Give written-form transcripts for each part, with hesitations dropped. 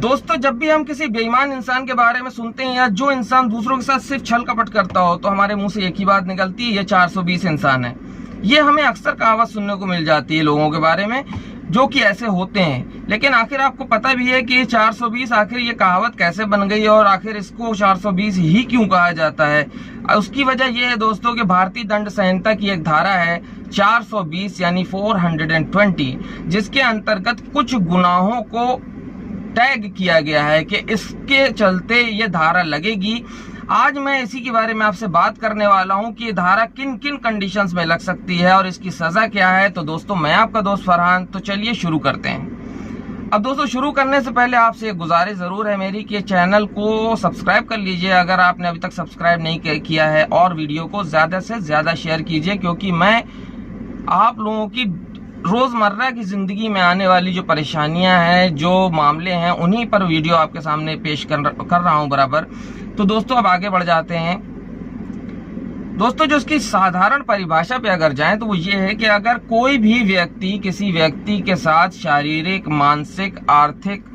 दोस्तों, जब भी हम किसी बेईमान इंसान के बारे में सुनते हैं या जो इंसान दूसरों के साथ सिर्फ छल कपट करता हो, तो हमारे मुंह से एक ही बात निकलती है, ये 420 इंसान है। ये हमें अक्सर कहावत सुनने को मिल जाती है लोगों के बारे में जो कि ऐसे होते हैं। लेकिन आखिर आपको पता भी है कि 420 आखिर ये कहावत कैसे बन गई और आखिर इसको 420 ही क्यों कहा जाता है? उसकी वजह यह है दोस्तों कि भारतीय दंड संहिता की एक धारा है 420 यानी 420, जिसके अंतर्गत कुछ गुनाहों को टैग किया गया है कि इसके चलते ये धारा लगेगी। आज मैं इसी के बारे में आपसे बात करने वाला हूं कि ये धारा किन किन कंडीशंस में लग सकती है और इसकी सजा क्या है। तो दोस्तों, मैं आपका दोस्त फरहान, तो चलिए शुरू करते हैं। अब दोस्तों, शुरू करने से पहले आपसे एक गुजारिश जरूर है मेरी कि चैनल को सब्सक्राइब कर लीजिए अगर आपने अभी तक सब्सक्राइब नहीं किया है, और वीडियो को ज्यादा से ज्यादा शेयर कीजिए, क्योंकि मैं आप लोगों की रोजमर्रा की जिंदगी में आने वाली जो परेशानियां हैं, जो मामले हैं, उन्हीं पर वीडियो आपके सामने पेश कर रहा हूं बराबर। तो दोस्तों, अब आगे बढ़ जाते हैं। दोस्तों, जो इसकी साधारण परिभाषा पे अगर जाएं तो वो ये है कि अगर कोई भी व्यक्ति किसी व्यक्ति के साथ शारीरिक, मानसिक, आर्थिक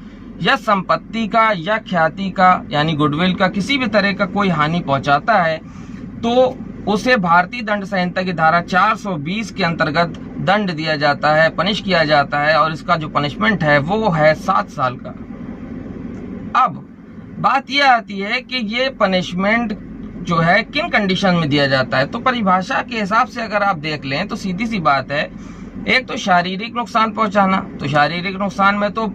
या संपत्ति का या ख्याति का यानी गुडविल का किसी भी तरह का कोई हानि पहुंचाता है, तो उसे भारतीय दंड संहिता की धारा 420 के अंतर्गत दंड दिया जाता है, पनिश किया जाता है, और इसका जो पनिशमेंट है वो है 7 साल का। अब बात यह आती है कि ये पनिशमेंट जो है किन कंडीशन में दिया जाता है। तो परिभाषा के हिसाब से अगर आप देख लें तो सीधी सी बात है, एक तो शारीरिक नुकसान पहुंचाना, तो शारीरिक नुकसान में तो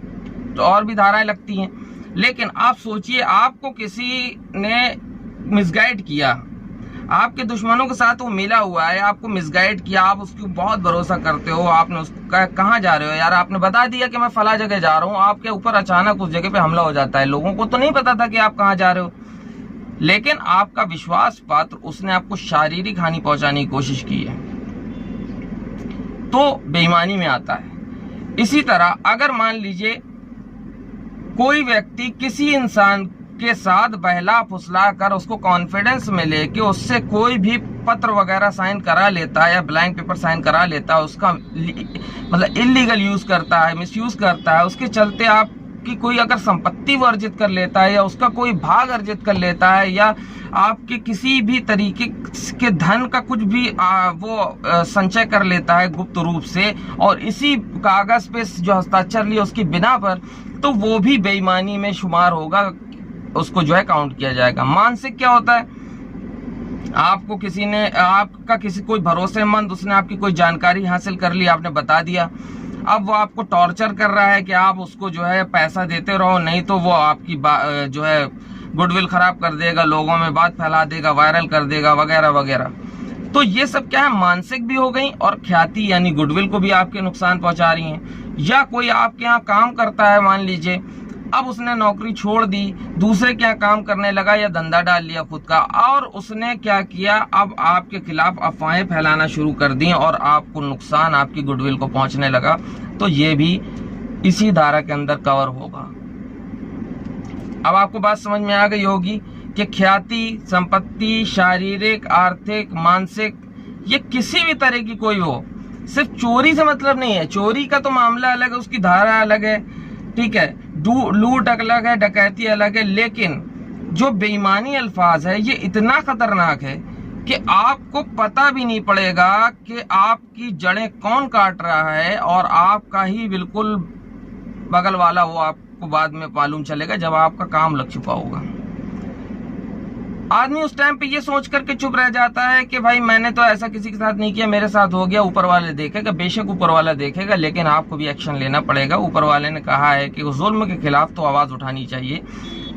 और भी धाराएं लगती हैं। लेकिन आप सोचिए, आपको किसी ने मिसगाइड किया, आपके दुश्मनों के साथ वो मिला हुआ है, आपको मिसगाइड किया, आप उसको बहुत भरोसा करते हो, आपने उसका कहाँ जा रहे हो यार, आपने बता दिया कि मैं फला जगह जा रहा हूँ, आपके ऊपर अचानक उस जगह पे हमला हो जाता है। लोगों को तो नहीं पता था कि आप कहाँ जा रहे हो, लेकिन आपका विश्वास पात्र उसने आपको शारीरिक हानि पहुंचाने की कोशिश की है, तो बेईमानी में आता है। इसी तरह अगर मान लीजिए कोई व्यक्ति किसी इंसान के साथ बहला फुसला कर उसको कॉन्फिडेंस में लेके उससे कोई भी पत्र वगैरह साइन करा लेता है या ब्लैंक पेपर साइन करा लेता है, उसका मतलब इलीगल यूज करता है, मिसयूज करता है, उसके चलते आपकी कोई अगर संपत्ति वो अर्जित कर लेता है या उसका कोई भाग अर्जित कर लेता है या आपके किसी भी तरीके के धन का कुछ भी वो संचय कर लेता है गुप्त रूप से, और इसी कागज पे जो हस्ताक्षर लिया उसकी बिना पर, तो वो भी बेईमानी में शुमार होगा, उसको जो है काउंट किया जाएगा। मानसिक क्या होता है? आपको किसी ने, आपका किसी कोई भरोसेमंद, उसने आपकी कोई जानकारी हासिल कर ली, आपने बता दिया, अब वो आपको टॉर्चर कर रहा है कि आप उसको जो है पैसा देते रहो, नहीं तो वो आपकी जो है गुडविल खराब कर देगा, लोगों में बात फैला देगा, वायरल कर देगा वगैरह वगैरह। तो ये सब क्या है, मानसिक भी हो गई और ख्याति यानी गुडविल को भी आपके नुकसान पहुंचा रही हैं। या कोई आपके यहाँ काम करता है, मान लीजिए अब उसने नौकरी छोड़ दी, दूसरे के यहाँ काम करने लगा या धंधा डाल लिया खुद का, और उसने क्या किया, अब आपके खिलाफ अफवाहें फैलाना शुरू कर दी और आपको नुकसान आपकी गुडविल को पहुंचने लगा, तो ये भी इसी धारा के अंदर कवर होगा। अब आपको बात समझ में आ गई होगी कि ख्याति, संपत्ति, शारीरिक, आर्थिक, मानसिक, ये किसी भी तरह की कोई हो, सिर्फ चोरी से मतलब नहीं है। चोरी का तो मामला अलग है, उसकी धारा अलग है, ठीक है, लूट अलग है, डकैती अलग है, लेकिन जो बेईमानी अल्फाज है ये इतना खतरनाक है कि आपको पता भी नहीं पड़ेगा कि आपकी जड़ें कौन काट रहा है, और आपका ही बिल्कुल बगल वाला वो आपको बाद में मालूम चलेगा जब आपका काम लग चुका होगा। आदमी उस टाइम पे ये सोच करके चुप रह जाता है कि भाई मैंने तो ऐसा किसी के साथ नहीं किया, मेरे साथ हो गया, ऊपर वाले देखेगा। बेशक ऊपर वाला देखेगा, लेकिन आपको भी एक्शन लेना पड़ेगा। ऊपर वाले ने कहा है कि उस जुल्म के खिलाफ तो आवाज उठानी चाहिए।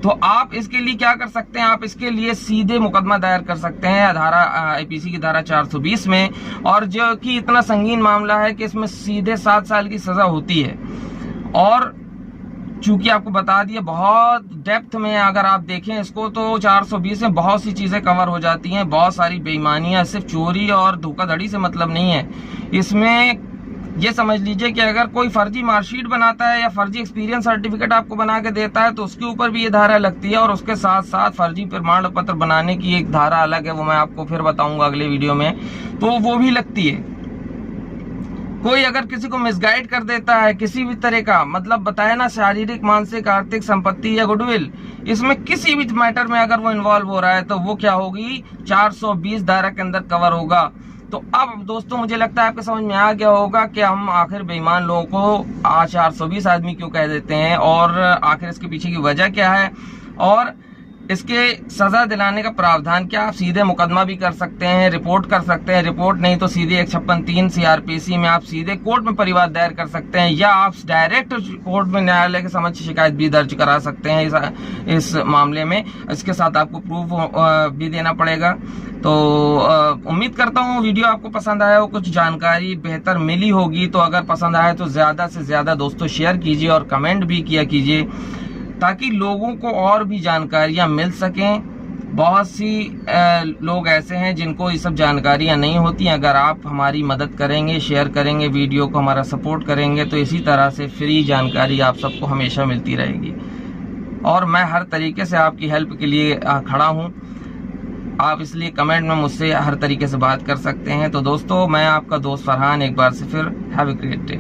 तो आप इसके लिए क्या कर सकते हैं, आप इसके लिए सीधे मुकदमा दायर कर सकते हैं धारा आईपीसी की धारा 420 में, और जो कि इतना संगीन मामला है कि इसमें सीधे 7 साल की सजा होती है। और चूंकि आपको बता दिया, बहुत डेप्थ में अगर आप देखें इसको तो 420 में बहुत सी चीजें कवर हो जाती हैं, बहुत सारी बेईमानियां, सिर्फ चोरी और धोखाधड़ी से मतलब नहीं है। इसमें ये समझ लीजिए कि अगर कोई फर्जी मार्कशीट बनाता है या फर्जी एक्सपीरियंस सर्टिफिकेट आपको बना के देता है तो उसके ऊपर भी ये धारा लगती है, और उसके साथ साथ फर्जी प्रमाण पत्र बनाने की एक धारा अलग है, वो मैं आपको फिर बताऊंगा अगले वीडियो में, तो वो भी लगती है। कोई अगर किसी को मिसगाइड कर देता है किसी भी तरह का, मतलब बताया ना, शारीरिक, मानसिक, आर्थिक, संपत्ति या गुडविल, इसमें किसी भी मैटर में अगर वो इन्वॉल्व हो रहा है तो वो क्या होगी, 420 धारा के अंदर कवर होगा। तो अब दोस्तों मुझे लगता है आपके समझ में आ गया होगा कि हम आखिर बेईमान लोगों को 420 आदमी क्यों कह देते हैं और आखिर इसके पीछे की वजह क्या है और इसके सजा दिलाने का प्रावधान क्या। आप सीधे मुकदमा भी कर सकते हैं, रिपोर्ट कर सकते हैं, रिपोर्ट नहीं तो सीधे 156(3) CRPC में आप सीधे कोर्ट में परिवाद दायर कर सकते हैं, या आप डायरेक्ट कोर्ट में न्यायालय के समक्ष शिकायत भी दर्ज करा सकते हैं इस मामले में। इसके साथ आपको प्रूफ भी देना पड़ेगा। तो उम्मीद करता हूँ वीडियो आपको पसंद आया हो, कुछ जानकारी बेहतर मिली होगी। तो अगर पसंद आए तो ज्यादा से ज्यादा दोस्तों शेयर कीजिए और कमेंट भी किया कीजिए ताकि लोगों को और भी जानकारियां मिल सकें। बहुत सी लोग ऐसे हैं जिनको ये सब जानकारियां नहीं होती। अगर आप हमारी मदद करेंगे, शेयर करेंगे वीडियो को, हमारा सपोर्ट करेंगे तो इसी तरह से फ्री जानकारी आप सबको हमेशा मिलती रहेगी और मैं हर तरीके से आपकी हेल्प के लिए खड़ा हूं। आप इसलिए कमेंट में मुझसे हर तरीके से बात कर सकते हैं। तो दोस्तों मैं आपका दोस्त फरहान एक बार से फिर हैव अ ग्रेट डे।